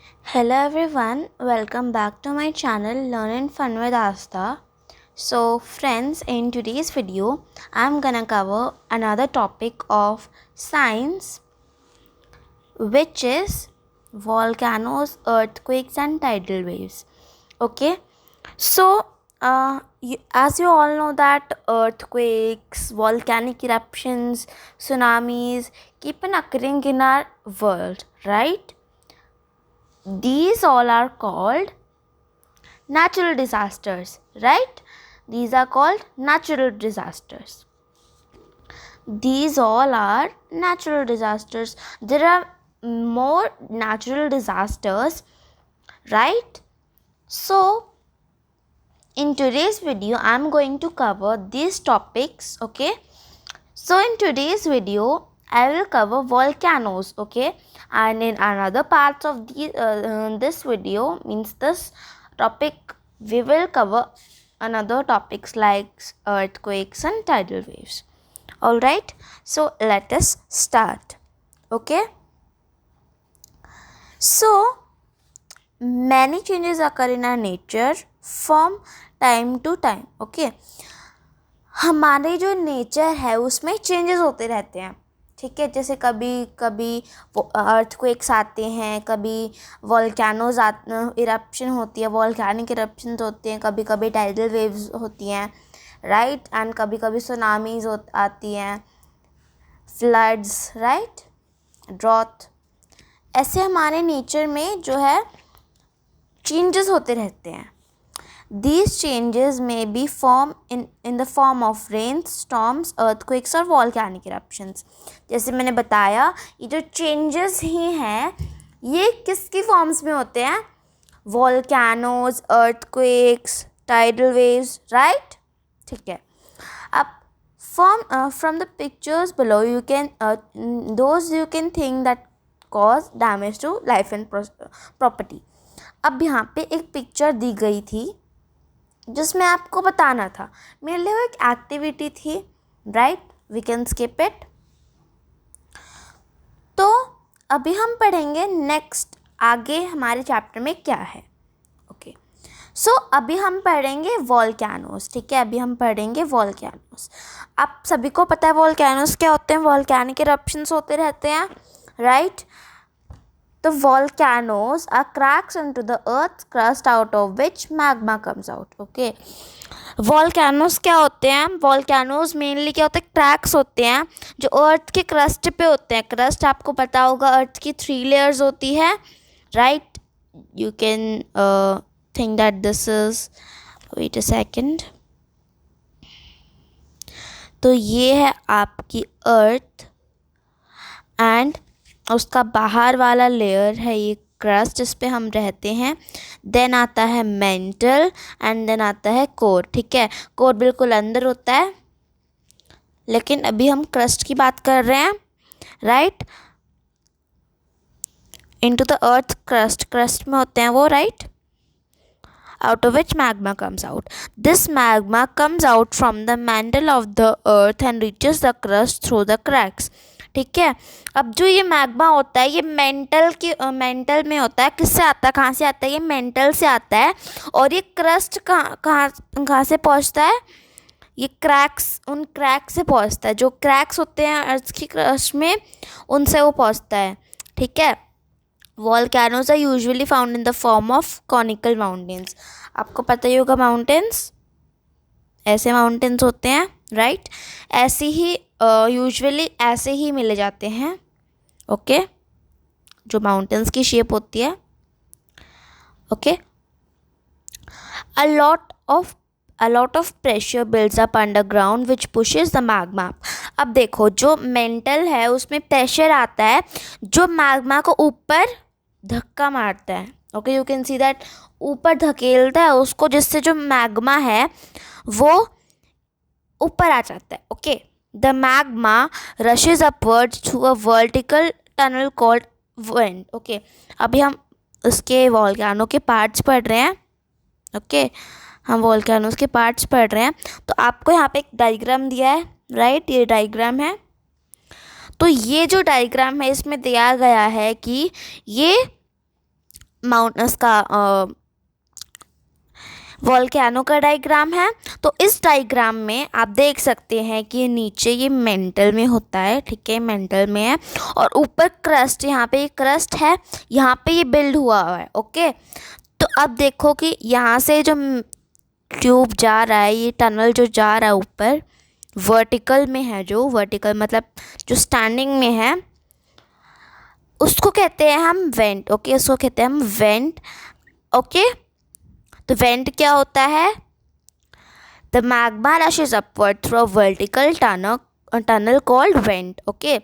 Hello everyone, welcome back to my channel Learn and Fun with Asta. So friends, in today's video, I'm gonna cover another topic of science, which is volcanoes, earthquakes and tidal waves. Okay, so as you all know that earthquakes, volcanic eruptions, tsunamis keep on occurring in our world, right? These all are called natural disasters, right? These are called natural disasters. These all are natural disasters. There are more natural disasters, right? So in today's video I'm going to cover these topics. Okay, so in today's video I will cover volcanoes, okay, and in another parts of this video, means this topic, we will cover another topics like earthquakes and tidal waves. All right, so let us start. Okay, so many changes occur in our nature from time to time. Okay, हमारे जो nature है उसमें changes होते रहते हैं, ठीक है। जैसे कभी कभी अर्थक्वेक्स आते हैं, कभी वॉल्केनोज इरप्शन होती है, वॉल्केनिक इरप्शंस होते हैं, कभी कभी टाइडल वेव्स होती हैं, राइट, एंड कभी कभी सुनामीज आती हैं, फ्लड्स, राइट, ड्रॉथ। ऐसे हमारे नेचर में जो है चेंजेस होते रहते हैं. These changes may be in the form of rains, storms, earthquakes और volcanic eruptions. जैसे मैंने बताया, ये जो changes ही हैं ये किसकी फॉर्म्स में होते हैं? Volcanoes, earthquakes, tidal waves, right? ठीक है. अब from the pictures below you can those you can think that cause damage to life and property. अब यहाँ पे एक पिक्चर दी गई थी जिसमें आपको बताना था, मेरे लिए वो एक एक्टिविटी थी, right, we can skip it. तो अभी हम पढ़ेंगे नेक्स्ट, आगे हमारे चैप्टर में क्या है. ओके, सो अभी हम पढ़ेंगे वॉल्केनोस, ठीक है. अभी हम पढ़ेंगे वॉल्केनोस. आप सभी को पता है वॉल्केनोस क्या होते हैं? वॉल्केनिक इरप्शंस होते रहते हैं, right. The volcanoes are cracks into the earth's crust out of which magma comes out. Okay, volcanoes क्या होते हैं? volcanoes mainly क्या होते हैं? cracks होते हैं जो अर्थ के क्रस्ट पे होते हैं. क्रस्ट आपको पता होगा अर्थ की 3 layers होती है, right. you can think that this is, wait a second, तो ये है आपकी अर्थ एंड उसका बाहर वाला लेयर है ये क्रस्ट जिस पे हम रहते हैं. देन आता है मेंटल एंड देन आता है कोर, ठीक है. कोर बिल्कुल अंदर होता है, लेकिन अभी हम क्रस्ट की बात कर रहे हैं, right. Into the earth crust में होते हैं वो, right. out of which magma comes out. This magma comes out from the mantle of the earth and reaches the crust through the cracks. ठीक है. अब जो ये मैग्मा होता है ये मेंटल में होता है. किससे आता है, कहाँ से आता है? ये मेंटल से आता है. और ये क्रस्ट कहाँ से पहुँचता है? ये उन क्रैक्स से पहुँचता है. जो क्रैक्स होते हैं अर्थ की क्रस्ट में उनसे वो पहुँचता है, ठीक है. Volcanoes are usually found in the form of conical mountains. आपको पता ही होगा माउंटेन्स, ऐसे माउंटेन्स होते हैं, राइट. ऐसे ही यूजुअली ऐसे ही मिले जाते हैं, ओके, जो माउंटेन्स की शेप होती है. Okay, a lot of pressure builds up underground which pushes the magma up. अब देखो जो मेंटल है उसमें प्रेशर आता है जो मैग्मा को ऊपर धक्का मारता है. Okay, you can see that, ऊपर धकेलता है उसको, जिससे जो मैग्मा है वो ऊपर आ जाता है. Okay, the magma rushes upwards through a vertical tunnel called went. Okay, अभी हम उसके वॉल्केनो के पार्ट्स पढ़ रहे हैं. ओके, हम वॉल्केनोस के पार्ट्स पढ़ रहे हैं. तो आपको यहाँ पे एक डायग्राम दिया है, राइट. ये डायग्राम है. तो ये जो डायग्राम है इसमें दिया गया है कि ये माउंट उसका वोल्केनो का डायग्राम है। तो इस डायग्राम में आप देख सकते हैं कि नीचे ये मेंटल में होता है, ठीक है, मेंटल में है, और ऊपर क्रस्ट, यहाँ पे ये क्रस्ट है, यहाँ पे ये बिल्ड हुआ है। ओके, तो अब देखो कि यहाँ से जो ट्यूब जा रहा है, ये टनल जो जा रहा है ऊपर वर्टिकल में है, जो वर्टिकल मतलब जो स्टैंडिंग में है, उसको कहते हैं हम वेंट। ओके, उसको कहते हैं हम वेंट। ओके, तो वेंट क्या होता है? The magma rashes upward through a vertical tunnel called went. Okay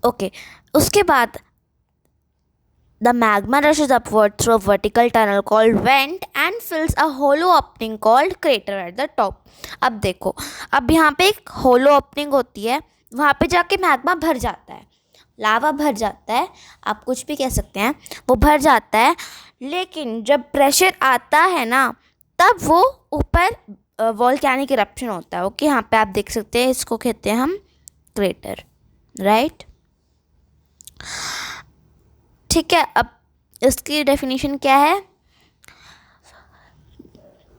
okay, उसके बाद the magma rushes upward through a vertical tunnel called vent and fills a hollow opening called crater at the top। अब देखो, अब यहाँ पे एक hollow opening होती है, वहाँ पे जाके मैग्मा भर जाता है, लावा भर जाता है, आप कुछ भी कह सकते हैं, वो भर जाता है। लेकिन जब प्रेशर आता है ना, तब वो ऊपर वोल्केनिक इरप्शन होता है। ओके, यहाँ पे आप देख सकते हैं, इसको कहते हैं हम क्रेटर, राइट। ठीक है, अब इसकी डेफिनेशन क्या है?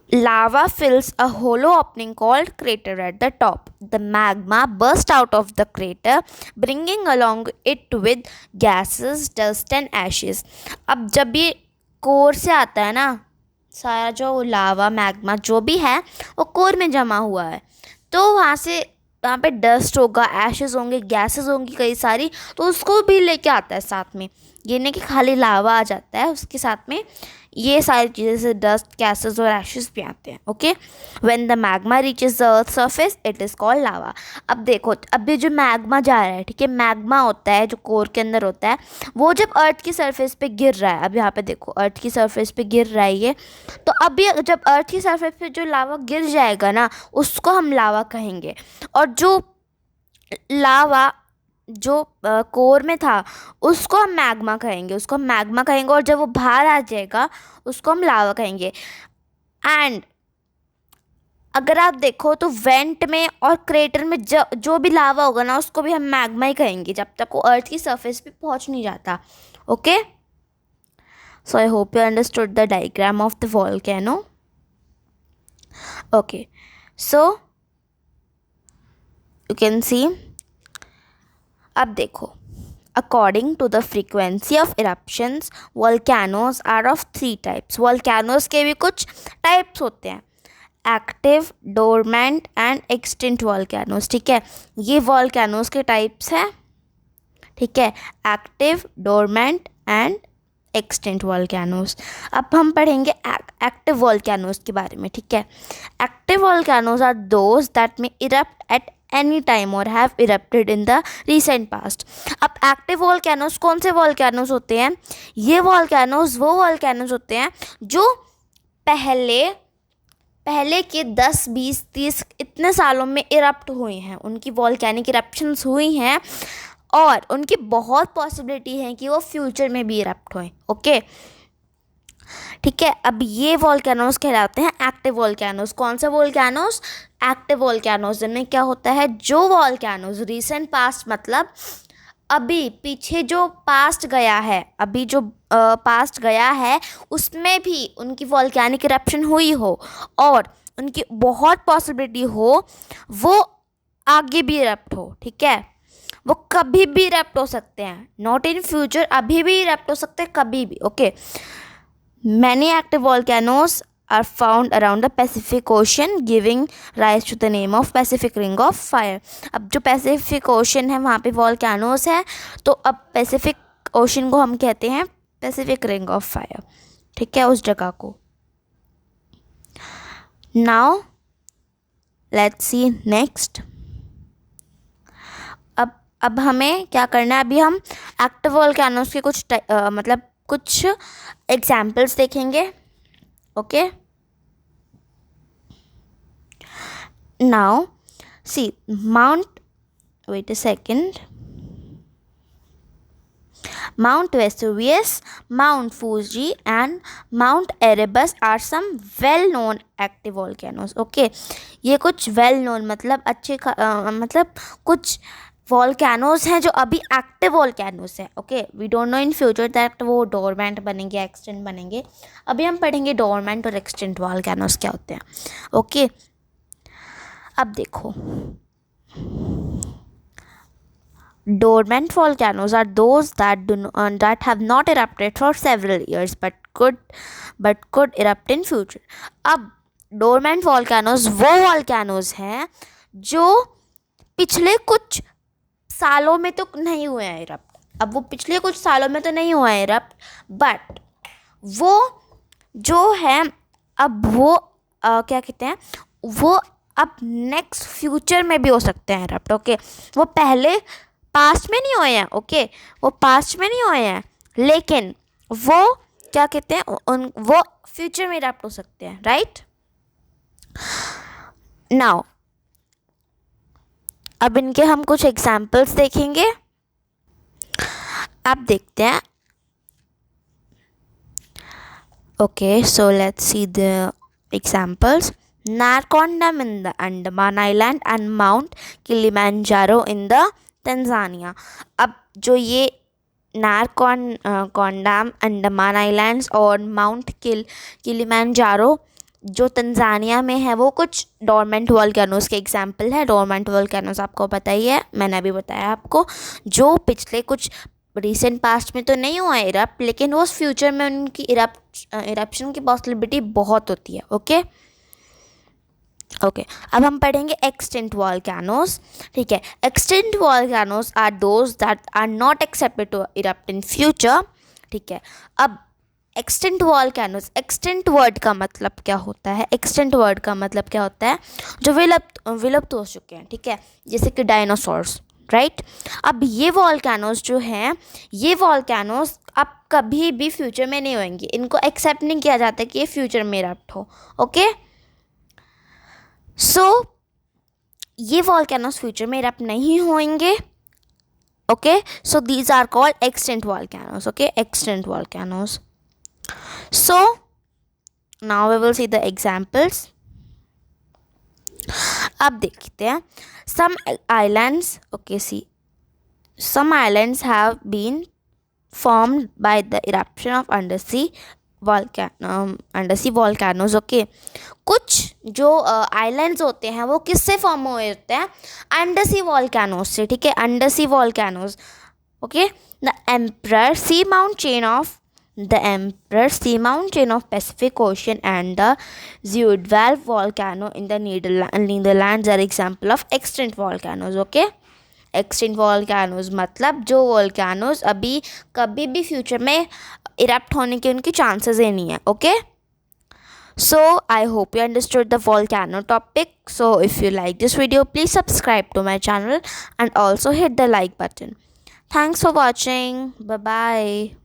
लावा fills a hollow opening called crater at the top. The magma burst out of the crater, bringing along it with gases, dust and ashes। अब जब ये कोर से आता है ना, सारा जो लावा मैग्मा जो भी है वो कोर में जमा हुआ है, तो वहाँ पे डस्ट होगा, एशेस होंगे, गैसेस होंगी कई सारी, तो उसको भी लेके आता है साथ में। ये नहीं कि खाली लावा आ जाता है, उसके साथ में ये सारी चीज़ें से डस्ट, गैसेस और एशेस भी आते हैं। Okay, when the magma reaches the earth surface it is called lava. अब देखो, अभी जो मैग्मा जा रहा है, ठीक है, मैग्मा होता है जो कोर के अंदर होता है, वो जब अर्थ की सरफेस पे गिर रहा है, अब यहाँ पे देखो अर्थ की सरफेस पे गिर रहा है ये, तो अभी जब अर्थ की सरफेस पे जो लावा गिर जाएगा ना, उसको हम लावा कहेंगे। और जो लावा जो कोर में था, उसको हम मैग्मा कहेंगे, उसको हम मैग्मा कहेंगे। और जब वो बाहर आ जाएगा, उसको हम लावा कहेंगे। एंड अगर आप देखो तो वेंट में और क्रेटर में जो भी लावा होगा ना, उसको भी हम मैग्मा ही कहेंगे, जब तक वो अर्थ की सरफेस पे पहुंच नहीं जाता। Okay, so I hope you understood the diagram of the volcano. Okay, so you can see, अब देखो, according to the frequency of eruptions volcanoes are of 3 types. Volcanoes के भी कुछ टाइप्स होते हैं, active, dormant and extinct volcanoes. ठीक है, ये वोल्केनोज के टाइप्स हैं, ठीक है, active, dormant and extinct volcanoes. अब हम पढ़ेंगे एक्टिव वोल्केनोज के बारे में। ठीक है, active volcanoes are those that may erupt at any time और have erupted in the recent past. अब एक्टिव वोल्केनोज कौन से वोल्केनोज होते हैं? ये वोल्केनोज वो वोल्केनोज होते हैं जो पहले के 10, 20, 30 इतने सालों में इरप्ट हुए हैं, उनकी वोल्केनिक इरप्शंस हुई हैं, और उनकी बहुत पॉसिबिलिटी है कि वो फ्यूचर में भी इरप्ट होएं। ओके, ठीक है, अब ये वोल्केनोज कहलाते हैं एक्टिव वोल्केनोज। कौन सा वोल्केनोज? Active volcanoes. जिनमें क्या होता है, जो वोल्केनोज रिसेंट पास्ट मतलब अभी पीछे जो पास्ट गया है, अभी जो पास्ट गया है, उसमें भी उनकी वोल्केनिक इरप्शन हुई हो और उनकी बहुत पॉसिबिलिटी हो वो आगे भी इरप्ट हो। ठीक है, वो कभी भी इरप्ट हो सकते हैं, नॉट इन फ्यूचर, अभी भी इरप्ट हो सकते हैं, कभी भी। Okay, many active volcanoes are found around the Pacific Ocean, giving rise to the name of Pacific Ring of Fire। अब जो पैसिफिक ओशन है वहाँ पे वॉल्केनोज है, तो अब पैसिफिक ओशन को हम कहते हैं पैसिफिक रिंग ऑफ फायर। ठीक है, उस जगह को। Now let's see next. अब हमें क्या करना है, अभी हम एक्टिव वॉल्केनोज के कुछ एग्जाम्पल्स देखेंगे। Okay, now see wait a second, Mount Vesuvius, Mount Fuji and Mount Erebus are some well-known active volcanoes। Okay, ये कुछ well-known मतलब कुछ वॉल्केनोज हैं जो अभी एक्टिव वॉल्केनोज हैं। Okay, we don't know in future that वो डोरमेंट बनेंगे, एक्सटेंट बनेंगे। अभी हम पढ़ेंगे डोरमेंट और एक्सटेंट वॉल्केनोज क्या होते हैं। ओके, अब देखो, dormant volcanoes are those that have not erupted for several years but could erupt in future. अब dormant volcanoes वो volcanoes हैं जो पिछले कुछ सालों में तो नहीं हुए हैं इरप्ट। अब वो पिछले कुछ सालों में तो नहीं हुआ है इरप्ट, बट वो जो है अब वो क्या कहते हैं, वो अब नेक्स्ट फ्यूचर में भी हो सकते हैं इरप्ट। ओके, वो पहले पास्ट में नहीं हुए हैं। ओके, वो पास्ट में नहीं हुए हैं, लेकिन वो क्या कहते हैं, वो फ्यूचर में इरप्ट हो सकते हैं, राइट। नाउ अब इनके हम कुछ एग्जाम्पल्स देखेंगे। आप देखते हैं। Okay, so let's see the examples. Narcondam in the Andaman island and mount Kilimanjaro in the Tanzania. अब जो ये नारकोंडम अंडमान आइलैंड्स और माउंट किलिमंजारो जो तंजानिया में है, वो कुछ डोरमेंट वॉल्केनोज के एग्जाम्पल है। डोरमेंट वॉल्केनोज आपको पता ही है, मैंने अभी बताया आपको, जो पिछले कुछ रिसेंट पास्ट में तो नहीं हुआ है इरप्ट, लेकिन वो फ्यूचर में उनकी इरप्शन की पॉसिबिलिटी बहुत होती है। ओके, अब हम पढ़ेंगे एक्सटिंक्ट वॉल्केनोज। ठीक है, extinct volcanoes are those that are not expected to erupt in future. ठीक है, अब एक्सटिंक्ट वॉल्केनोज, एक्सटिंक्ट वर्ड का मतलब क्या होता है, एक्सटिंक्ट वर्ड का मतलब क्या होता है, जो विलुप्त हो चुके हैं। ठीक है, जैसे कि डायनासोर्स, राइट। अब ये वॉल्केनोज जो हैं, ये वॉल्केनोज अब कभी भी फ्यूचर में नहीं होंगे, इनको एक्सेप्ट नहीं किया जाता कि ये फ्यूचर में इरप्ट हो। ओके, सो ये वॉल्केनोज फ्यूचर में इरप्ट नहीं होंगे। Okay, so these are called extinct volcanoes. Okay, extinct volcanoes. So now we will see the examples. अब देखते हैं some islands. Okay, see, some islands have been formed by the eruption of undersea volcanoes. Okay, कुछ जो islands होते हैं वो किससे form हुए होते हैं, अंडरसी वॉल्केनोज से। ठीक है, undersea volcanoes. Okay, the Emperor seamount chain of Pacific Ocean and the Zuidwal volcano in the Netherlands are example of extinct volcanoes. Okay, extinct volcanoes मतलब जो वॉल्केनोज अभी कभी भी फ्यूचर में इरप्ट होने के उनकी चांसेस ही नहीं है। Okay, so I hope you understood the volcano topic. So if you like this video, please subscribe to my channel and also hit the like button. Thanks for watching. Bye bye.